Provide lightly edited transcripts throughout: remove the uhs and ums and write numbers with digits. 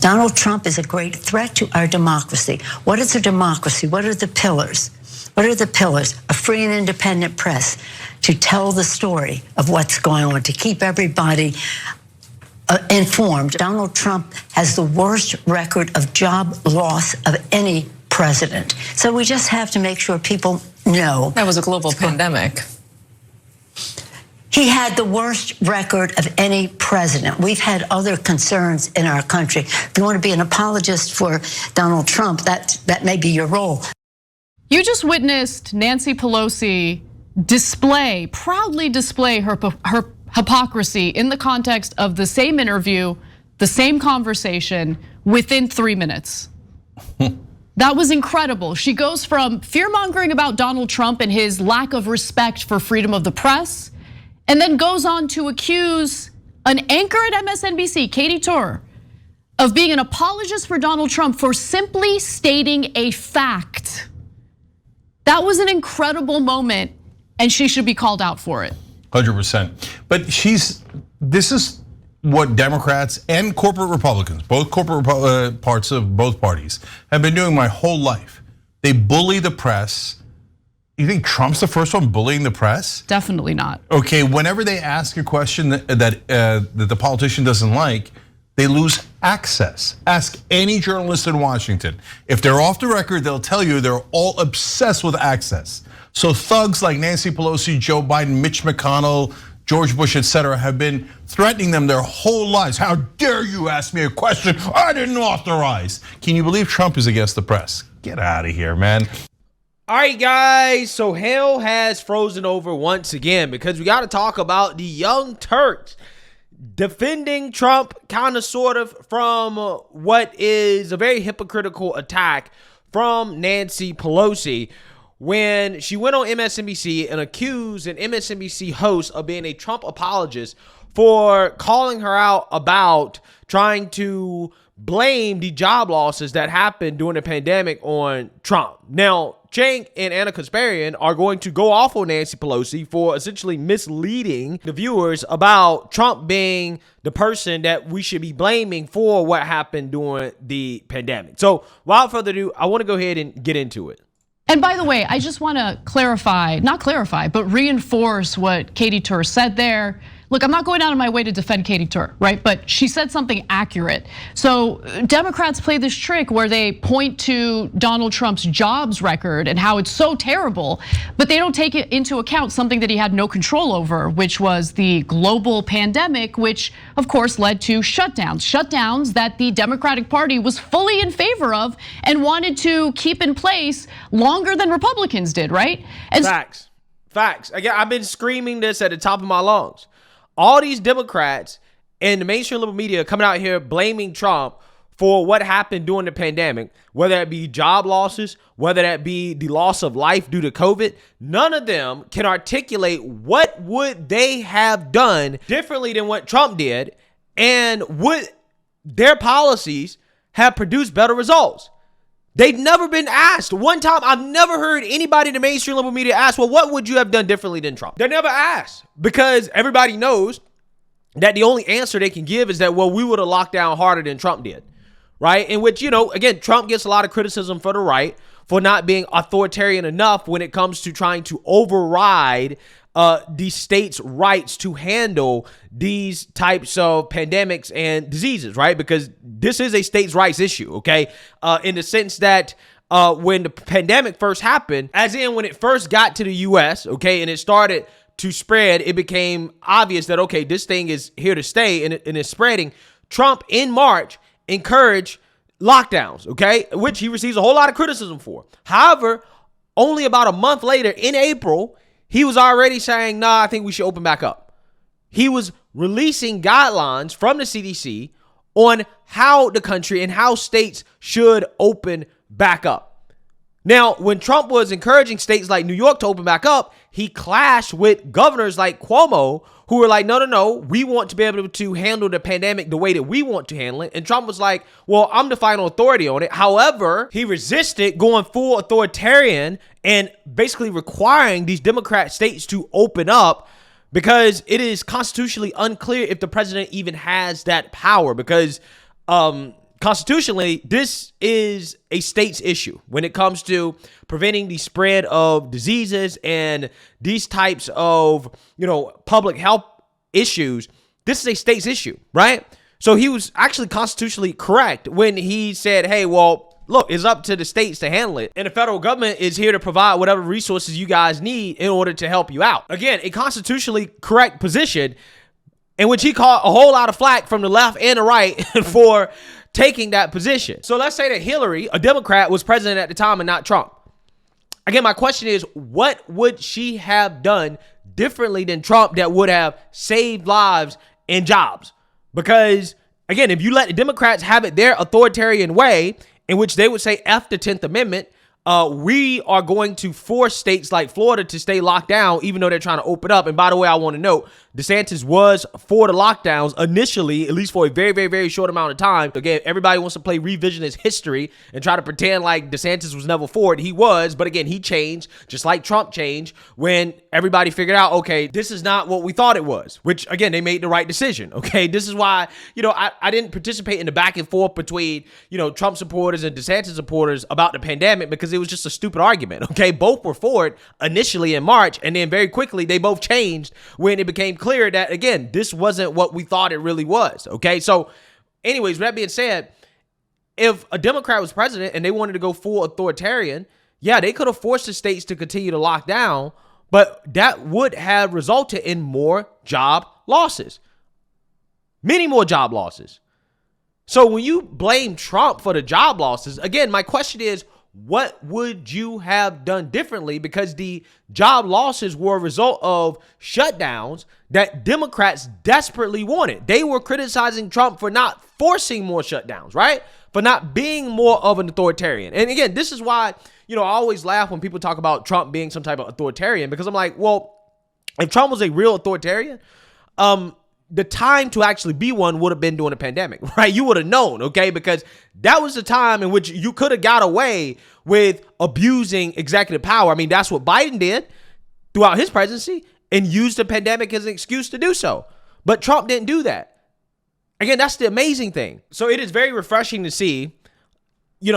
Donald Trump is a great threat to our democracy. What is a democracy? What are the pillars? What are the pillars? A free and independent press to tell the story of what's going on, to keep everybody informed. Donald Trump has the worst record of job loss of any president. So we just have to make sure people know. That was a global pandemic. He had the worst record of any president. We've had other concerns in our country. If you want to be an apologist for Donald Trump, that may be your role. You just witnessed Nancy Pelosi proudly display her hypocrisy in the context of the same interview, the same conversation within 3 minutes. That was incredible. She goes from fear-mongering about Donald Trump and his lack of respect for freedom of the press, and then goes on to accuse an anchor at MSNBC, Katie Tur, of being an apologist for Donald Trump for simply stating a fact. That was an incredible moment, and she should be called out for it. 100%. But this is what Democrats and corporate Republicans, both corporate parts of both parties, have been doing my whole life. They bully the press. You think Trump's the first one bullying the press? Definitely not. Okay, whenever they ask a question that the politician doesn't like, they lose access. Ask any journalist in Washington. If they're off the record, they'll tell you they're all obsessed with access. So thugs like Nancy Pelosi, Joe Biden, Mitch McConnell, George Bush, etc., have been threatening them their whole lives. How dare you ask me a question I didn't authorize? Can you believe Trump is against the press? Get out of here, man. All right, guys, so hell has frozen over once again because we got to talk about the Young Turks defending Trump kind of sort of from what is a very hypocritical attack from Nancy Pelosi when she went on MSNBC and accused an MSNBC host of being a Trump apologist for calling her out about trying to blame the job losses that happened during the pandemic on Trump. Now, Cenk and Kasparian are going to go off on Nancy Pelosi for essentially misleading the viewers about Trump being the person that we should be blaming for what happened during the pandemic. So without further ado, I want to go ahead and get into it. And by the way, I just want to but reinforce what Katie Tur said there. Look, I'm not going out of my way to defend Katie Tur, right? But she said something accurate. So Democrats play this trick where they point to Donald Trump's jobs record and how it's so terrible, but they don't take it into account something that he had no control over, which was the global pandemic, which of course led to shutdowns that the Democratic Party was fully in favor of and wanted to keep in place longer than Republicans did, right? And Facts. Again, I've been screaming this at the top of my lungs. All these Democrats and the mainstream liberal media coming out here blaming Trump for what happened during the pandemic, whether that be job losses, whether that be the loss of life due to COVID, none of them can articulate what would they have done differently than what Trump did, and would their policies have produced better results. They've never been asked. One time, I've never heard anybody in the mainstream liberal media ask, well, what would you have done differently than Trump? They're never asked because everybody knows that the only answer they can give is that, well, we would have locked down harder than Trump did, right? In which, again, Trump gets a lot of criticism for the right for not being authoritarian enough when it comes to trying to override the state's rights to handle these types of pandemics and diseases, right? Because this is a state's rights issue, okay? In the sense that when the pandemic first happened, as in when it first got to the US, okay, and it started to spread, it became obvious that, okay, this thing is here to stay and it's spreading. Trump in March encouraged lockdowns, okay, which he receives a whole lot of criticism for. However, only about a month later in April, he was already saying, nah, I think we should open back up. He was releasing guidelines from the CDC on how the country and how states should open back up. Now, when Trump was encouraging states like New York to open back up, he clashed with governors like Cuomo, who were like, no, we want to be able to handle the pandemic the way that we want to handle it. And Trump was like, well, I'm the final authority on it. However, he resisted going full authoritarian and basically requiring these Democrat states to open up because it is constitutionally unclear if the president even has that power because constitutionally, this is a state's issue when it comes to preventing the spread of diseases and these types of, public health issues. This is a state's issue, right? So he was actually constitutionally correct when he said, hey, well, look, it's up to the states to handle it. And the federal government is here to provide whatever resources you guys need in order to help you out. Again, a constitutionally correct position in which he caught a whole lot of flack from the left and the right for taking that position. So let's say that Hillary, a Democrat, was president at the time and not Trump. Again, my question is, what would she have done differently than Trump that would have saved lives and jobs? Because, again, if you let the Democrats have it their authoritarian way, in which they would say F the 10th Amendment, we are going to force states like Florida to stay locked down, even though they're trying to open up. And by the way, I want to note, DeSantis was for the lockdowns initially, at least for a very, very, very short amount of time. Again, everybody wants to play revisionist history and try to pretend like DeSantis was never for it. He was, but again, he changed, just like Trump changed when everybody figured out, okay, this is not what we thought it was, which again, they made the right decision. Okay, this is why, I didn't participate in the back and forth between, Trump supporters and DeSantis supporters about the pandemic, because it was just a stupid argument. Okay, both were for it initially in March, and then very quickly they both changed when it became clear that, again, this wasn't what we thought it really was. Okay, so anyways, with that being said, if a Democrat was president and they wanted to go full authoritarian, yeah, they could have forced the states to continue to lock down, but that would have resulted in more job losses, many more job losses. So when you blame Trump for the job losses, again, my question is, what would you have done differently? Because the job losses were a result of shutdowns that Democrats desperately wanted. They were criticizing Trump for not forcing more shutdowns, right? For not being more of an authoritarian. And again, this is why, I always laugh when people talk about Trump being some type of authoritarian, because I'm like, well, if Trump was a real authoritarian, the time to actually be one would have been during the pandemic, right? You would have known, okay? Because that was the time in which you could have got away with abusing executive power. I mean, that's what Biden did throughout his presidency and used the pandemic as an excuse to do so. But Trump didn't do that. Again, that's the amazing thing. So it is very refreshing to see,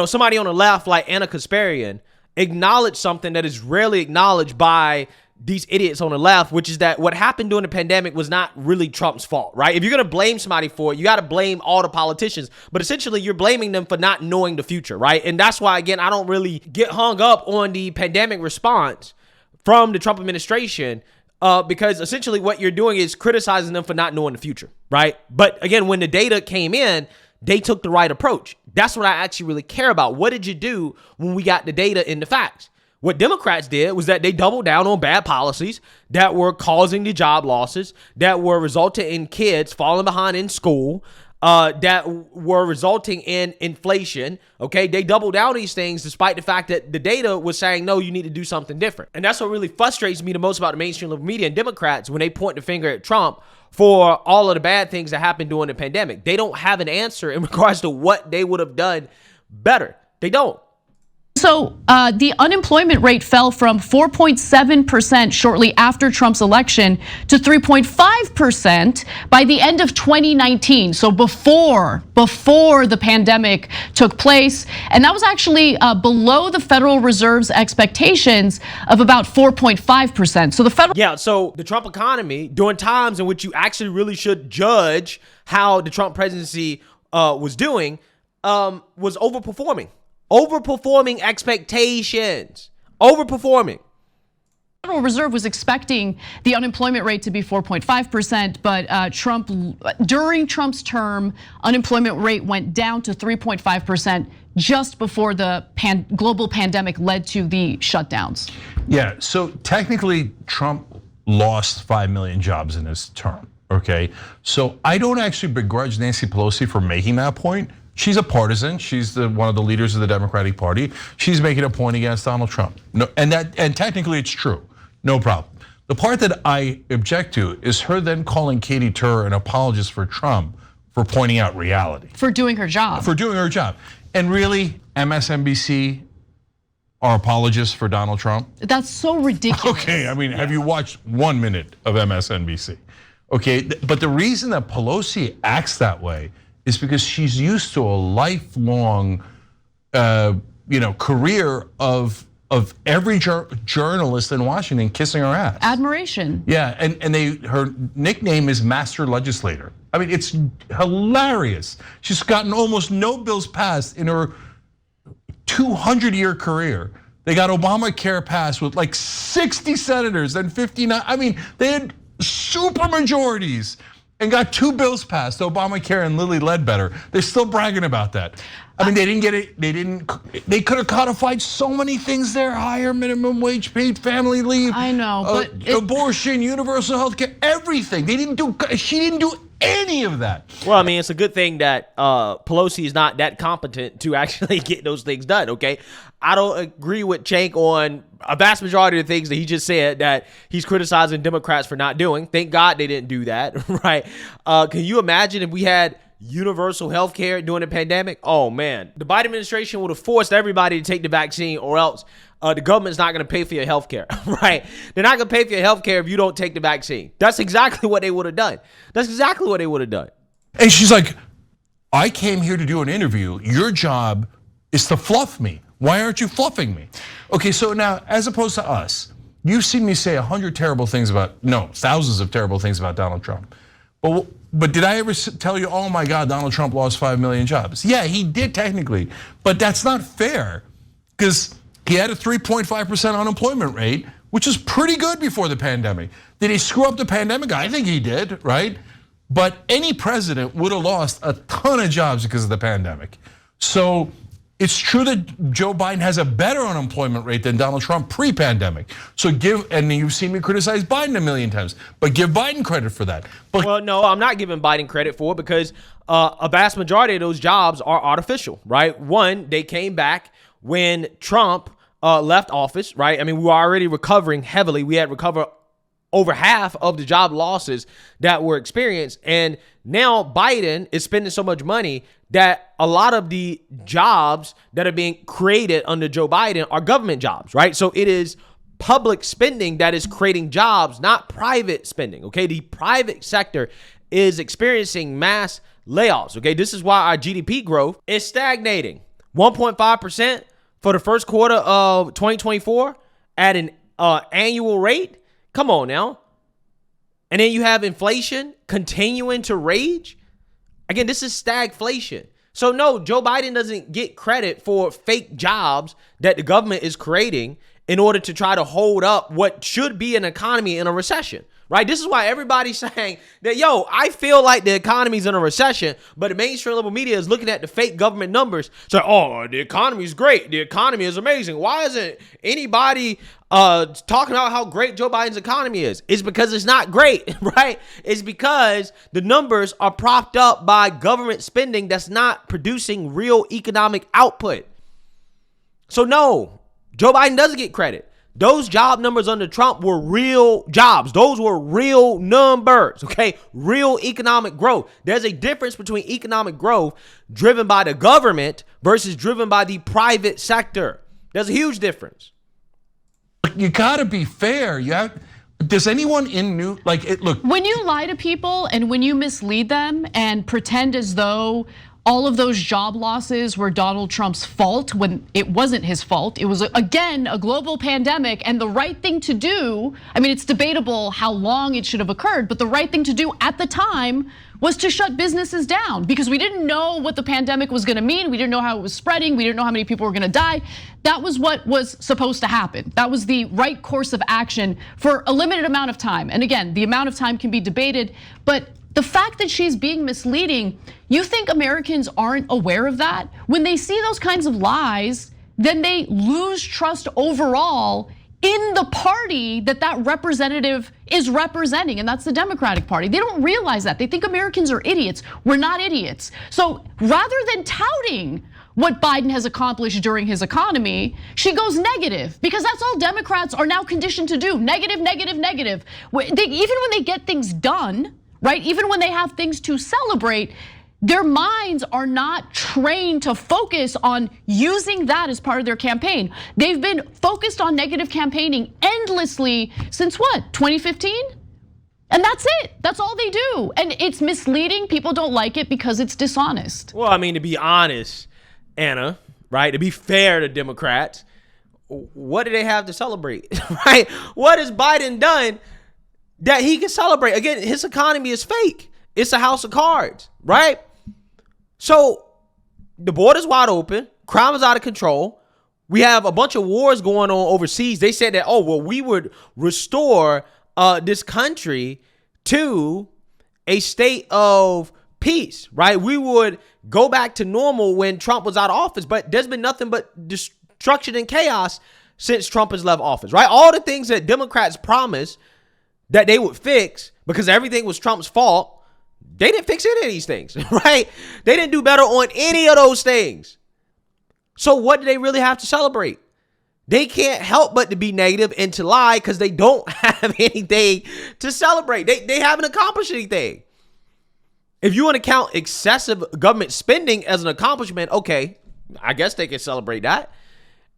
somebody on the left like Anna Kasparian acknowledge something that is rarely acknowledged by these idiots on the left, which is that what happened during the pandemic was not really Trump's fault, right? If you're going to blame somebody for it, you got to blame all the politicians, but essentially you're blaming them for not knowing the future, right? And that's why, again, I don't really get hung up on the pandemic response from the Trump administration, because essentially what you're doing is criticizing them for not knowing the future, right? But again, when the data came in, they took the right approach. That's what I actually really care about. What did you do when we got the data and the facts? What Democrats did was that they doubled down on bad policies that were causing the job losses, that were resulting in kids falling behind in school, that were resulting in inflation. Okay, they doubled down these things despite the fact that the data was saying, no, you need to do something different. And that's what really frustrates me the most about the mainstream liberal media and Democrats when they point the finger at Trump for all of the bad things that happened during the pandemic. They don't have an answer in regards to what they would have done better. They don't. So the unemployment rate fell from 4.7% shortly after Trump's election to 3.5% by the end of 2019. So before the pandemic took place. And that was actually below the Federal Reserve's expectations of about 4.5%. So the federal. Yeah, so the Trump economy, during times in which you actually really should judge how the Trump presidency was doing, was overperforming. Overperforming expectations. Overperforming. The Federal Reserve was expecting the unemployment rate to be 4.5%, but during Trump's term, unemployment rate went down to 3.5% just before the global pandemic led to the shutdowns. Yeah, so technically Trump lost 5 million jobs in his term, okay? So I don't actually begrudge Nancy Pelosi for making that point. She's a partisan. She's one of the leaders of the Democratic Party. She's making a point against Donald Trump. No, and technically it's true. No problem. The part that I object to is her then calling Katie Tur an apologist for Trump for pointing out reality. For doing her job. For doing her job. And really, MSNBC are apologists for Donald Trump? That's so ridiculous. Okay, I mean, have you watched 1 minute of MSNBC? Okay, but the reason that Pelosi acts that way is because she's used to a lifelong, career of every journalist in Washington kissing her ass. Admiration. Yeah, and her nickname is Master Legislator. I mean, it's hilarious. She's gotten almost no bills passed in her 200-year career. They got Obamacare passed with like 60 senators and 59. I mean, they had super majorities and got 2 bills passed, Obamacare and Lilly Ledbetter. They're still bragging about that. I mean, they didn't get it. They could have codified so many things there: higher minimum wage, paid family leave. I know, but abortion, universal health care, everything. She didn't do any of that. Well, I mean, it's a good thing that Pelosi is not that competent to actually get those things done, okay? I don't agree with Cenk on a vast majority of the things that he just said that he's criticizing Democrats for not doing. Thank God they didn't do that, right? Can you imagine if we had universal health care during the pandemic? Oh, man. The Biden administration would have forced everybody to take the vaccine, or else the government's not going to pay for your health care, right? They're not going to pay for your health care if you don't take the vaccine. That's exactly what they would have done. That's exactly what they would have done. And she's like, I came here to do an interview. Your job is to fluff me. Why aren't you fluffing me? Okay, so now, as opposed to us, you've seen me say thousands of terrible things about Donald Trump. But did I ever tell you, oh my God, Donald Trump lost 5 million jobs? Yeah, he did technically, but that's not fair because he had a 3.5% unemployment rate, which is pretty good before the pandemic. Did he screw up the pandemic? I think he did, right? But any president would have lost a ton of jobs because of the pandemic. So it's true that Joe Biden has a better unemployment rate than Donald Trump pre-pandemic. So and you've seen me criticize Biden a million times, but give Biden credit for that. But well, no, I'm not giving Biden credit for it because a vast majority of those jobs are artificial, right? One, they came back when Trump left office, right? I mean, we were already recovering heavily. We had recovered over half of the job losses that were experienced. And now Biden is spending so much money that a lot of the jobs that are being created under Joe Biden are government jobs, right? So it is public spending that is creating jobs, not private spending, okay? The private sector is experiencing mass layoffs, okay? This is why our GDP growth is stagnating. 1.5% for the first quarter of 2024 at an annual rate. Come on now. And then you have inflation continuing to rage. Again, this is stagflation. So no, Joe Biden doesn't get credit for fake jobs that the government is creating in order to try to hold up what should be an economy in a recession, right? This is why everybody's saying that, yo, I feel like the economy's in a recession, but the mainstream liberal media is looking at the fake government numbers. So, oh, the economy's great. The economy is amazing. Why isn't anybody talking about how great Joe Biden's economy is? It's because it's not great, right? It's because the numbers are propped up by government spending that's not producing real economic output. So no, Joe Biden doesn't get credit. Those job numbers under Trump were real jobs. Those were real numbers, okay? Real economic growth. There's a difference between economic growth driven by the government versus driven by the private sector. There's a huge difference. You gotta be fair. Does anyone look? When you lie to people and when you mislead them and pretend as though all of those job losses were Donald Trump's fault when it wasn't his fault. It was, again, a global pandemic, and the right thing to do, I mean, it's debatable how long it should have occurred, but the right thing to do at the time was to shut businesses down because we didn't know what the pandemic was gonna mean. We didn't know how it was spreading. We didn't know how many people were gonna die. That was what was supposed to happen. That was the right course of action for a limited amount of time. And again, the amount of time can be debated, but the fact that she's being misleading, you think Americans aren't aware of that? When they see those kinds of lies, then they lose trust overall in the party that representative is representing, and that's the Democratic Party. They don't realize that. They think Americans are idiots. We're not idiots. So rather than touting what Biden has accomplished during his economy, she goes negative because that's all Democrats are now conditioned to do. Negative, negative, negative. Even when they get things done, right? Even when they have things to celebrate, their minds are not trained to focus on using that as part of their campaign. They've been focused on negative campaigning endlessly since what, 2015? And that's it. That's all they do. And it's misleading. People don't like it because it's dishonest. Well, I mean, to be honest, Anna, right? To be fair to Democrats, what do they have to celebrate, right? What has Biden done that he can celebrate? Again, his economy is fake. It's a house of cards, right? So the border's wide open. Crime is out of control. We have a bunch of wars going on overseas. They said that, oh, well, we would restore this country to a state of peace, right? We would go back to normal when Trump was out of office, but there's been nothing but destruction and chaos since Trump has left office, right? All the things that Democrats promised that they would fix because everything was Trump's fault, they didn't fix any of these things, right? They didn't do better on any of those things. So what do they really have to celebrate? They can't help but to be negative and to lie because they don't have anything to celebrate. They haven't accomplished anything. If you want to count excessive government spending as an accomplishment, okay, I guess they can celebrate that.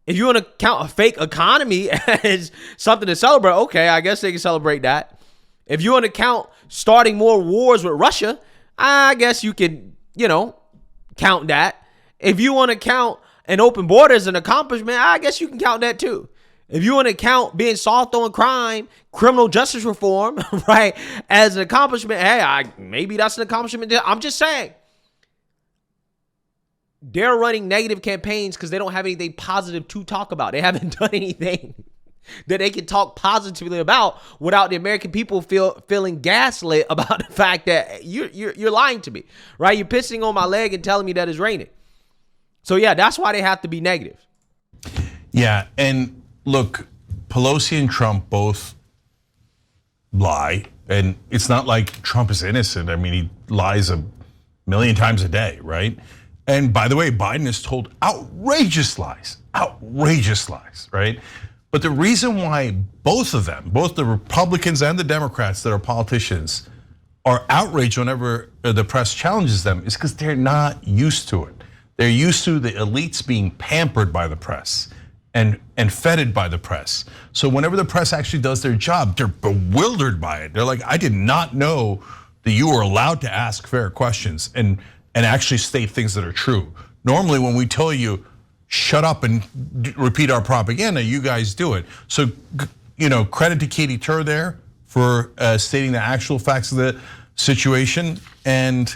If you want to count a fake economy as something to celebrate, okay, I guess they can celebrate that. If you want to count starting more wars with Russia, I guess you can, count that. If you want to count an open border as an accomplishment, I guess you can count that too. If you want to count being soft on crime, criminal justice reform, right, as an accomplishment, hey, maybe that's an accomplishment. I'm just saying. They're running negative campaigns because they don't have anything positive to talk about. They haven't done anything that they can talk positively about without the American people feeling gaslit about the fact that you're lying to me, right? You're pissing on my leg and telling me that it's raining. So yeah, that's why they have to be negative. Yeah, and look, Pelosi and Trump both lie, and it's not like Trump is innocent. I mean, he lies a million times a day, right? And by the way, Biden has told outrageous lies, right? But the reason why both of them, both the Republicans and the Democrats that are politicians, are outraged whenever the press challenges them is because they're not used to it. They're used to the elites being pampered by the press and feted by the press. So whenever the press actually does their job, they're bewildered by it. They're like, I did not know that you were allowed to ask fair questions and actually state things that are true. Normally when we tell you, shut up and repeat our propaganda, you guys do it. So, credit to Katie Tur there for stating the actual facts of the situation. And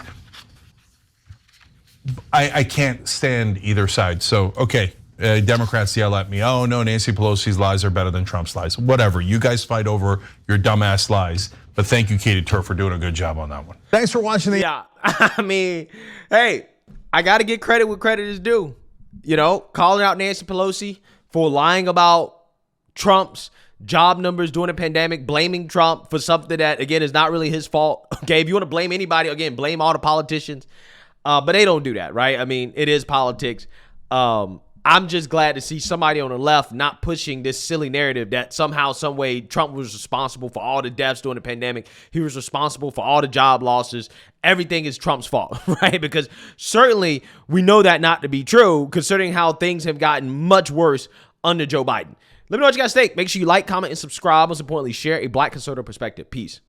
I can't stand either side. So, okay, Democrats yell at me, oh no, Nancy Pelosi's lies are better than Trump's lies. Whatever, you guys fight over your dumbass lies. But thank you, Katie Tur, for doing a good job on that one. Thanks for watching the. Yeah, I mean, hey, I got to get credit where credit is due. Calling out Nancy Pelosi for lying about Trump's job numbers during the pandemic, blaming Trump for something that, again, is not really his fault. Okay, if you want to blame anybody, again, blame all the politicians. But they don't do that, right? I mean, it is politics. I'm just glad to see somebody on the left not pushing this silly narrative that somehow, some way, Trump was responsible for all the deaths during the pandemic. He was responsible for all the job losses. Everything is Trump's fault, right? Because certainly we know that not to be true, considering how things have gotten much worse under Joe Biden. Let me know what you guys think. Make sure you like, comment, and subscribe. Most importantly, share a Black conservative perspective. Peace.